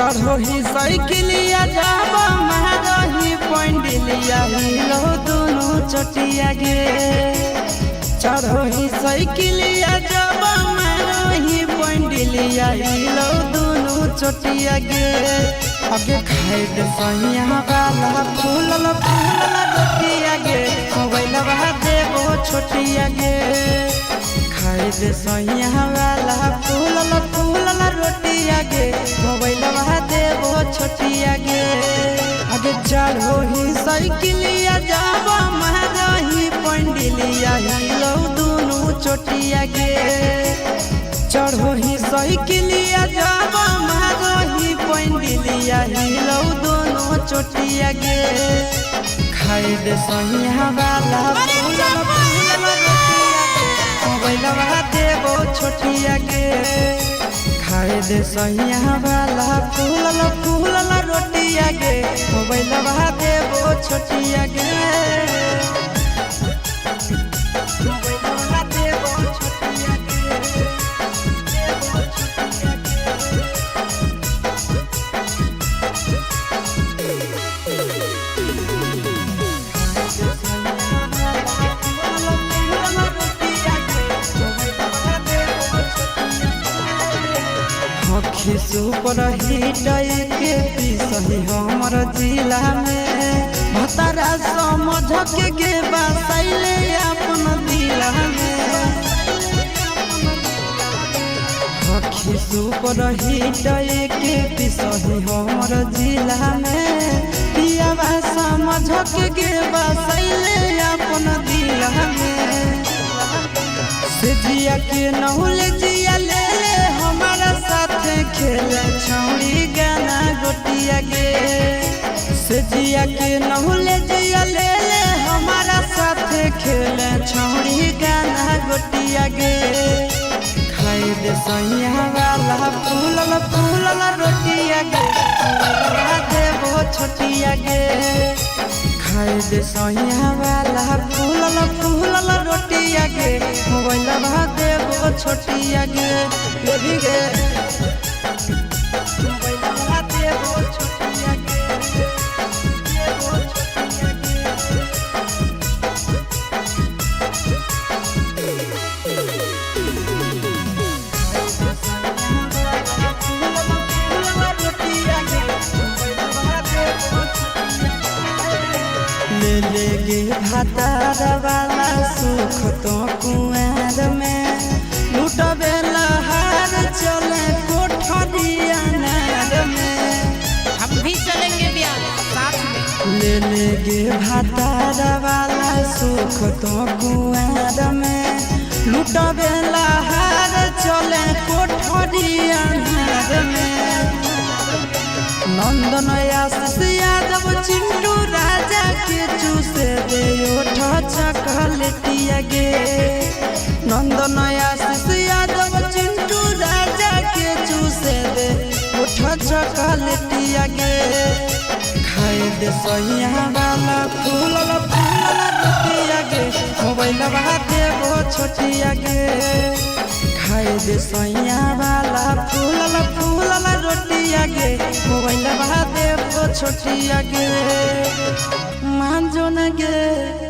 चढ़ो ही साइकिलिया जाबा मारही पंडिलिया हिलो दोनों चटिया गे। चढ़ो ही साइकिलिया जाबा मारही पंडिलिया हिलो दोनों चटिया गे। आगे खाए दे सैया वाला फूलल फूलल रोटिया गे। मोबाइल बहा देबो छोटिया गे। खाए दे सैया वाला फूलल फूलल रोटिया गे। मोबाइल बहा देबो छोटिया गे। आगे चढ़ो ही साइकिलिया जाबा मारही पंडिलिया हिलो दोनों चटिया गे। चढ़ो ही साइकिलिया जाबा मारही पंडिलिया हिलो दोनों चटिया गे। खाए दे सैया वाला फूलल फूलल रोटिया गे। मोबाइल बहा देबो छोटिया गे। खाए दे सैया वाला फूलल फूलल रोटिया गे। मोबाइल बहा देबो छोटिया गे। मोबाइल बहा देबो छोटिया गे। सुपर हिट के पिसही हमर जिला में भतारा समझ के गे बसैले अपन दिला में। हखी सुपर हिट के पिसही हमर जिला में पियावा समझ के गे बसैले अपन दिला में। से जिया के नहुल जिया ले हमारा साथ खेले छौड़ी गाना गोटिया गे। से जिया के नहुल जिया ले हमारा साथ खेले छौड़ी गाना गोटिया गे। खाए दे सैया वाला फूलल फूलल रोटिया गे। मोबाइल देबो छोटिया गे। खाए दे सैया वाला फूलल फूलल रोटिया गे। मोबाइल बहा देबो छोटिया गे। ले भी गे मोबाइल बहा देबो छोटिया गे। देबो छोटिया गे। ले ले गे भातार वाला सुख तो कुआर में लुटबे लहार चले कोठरिया नार में। हम भी चलेंगे ब्याह साथ में। ले ले गे भातार वाला सुख तो कुआर में लुटबे लहार चले कोठरिया नार में। नंदन आशीष यादव चिंटू राजा के चूसे दे ओठ चॉकलेटिया गे। नंदन आशीष यादव चिंटू राजा के चूसे दे ओठ चॉकलेटिया गे। खाए दे सैया वाला फूलल फूलल रोटिया गे। मोबाइल बहा देबो छोटिया गे। खाए दे सैया वाला फूलल फूलल रोटिया गे। मोबाइल बहा देबो छोटिया गे। मान जो न गे।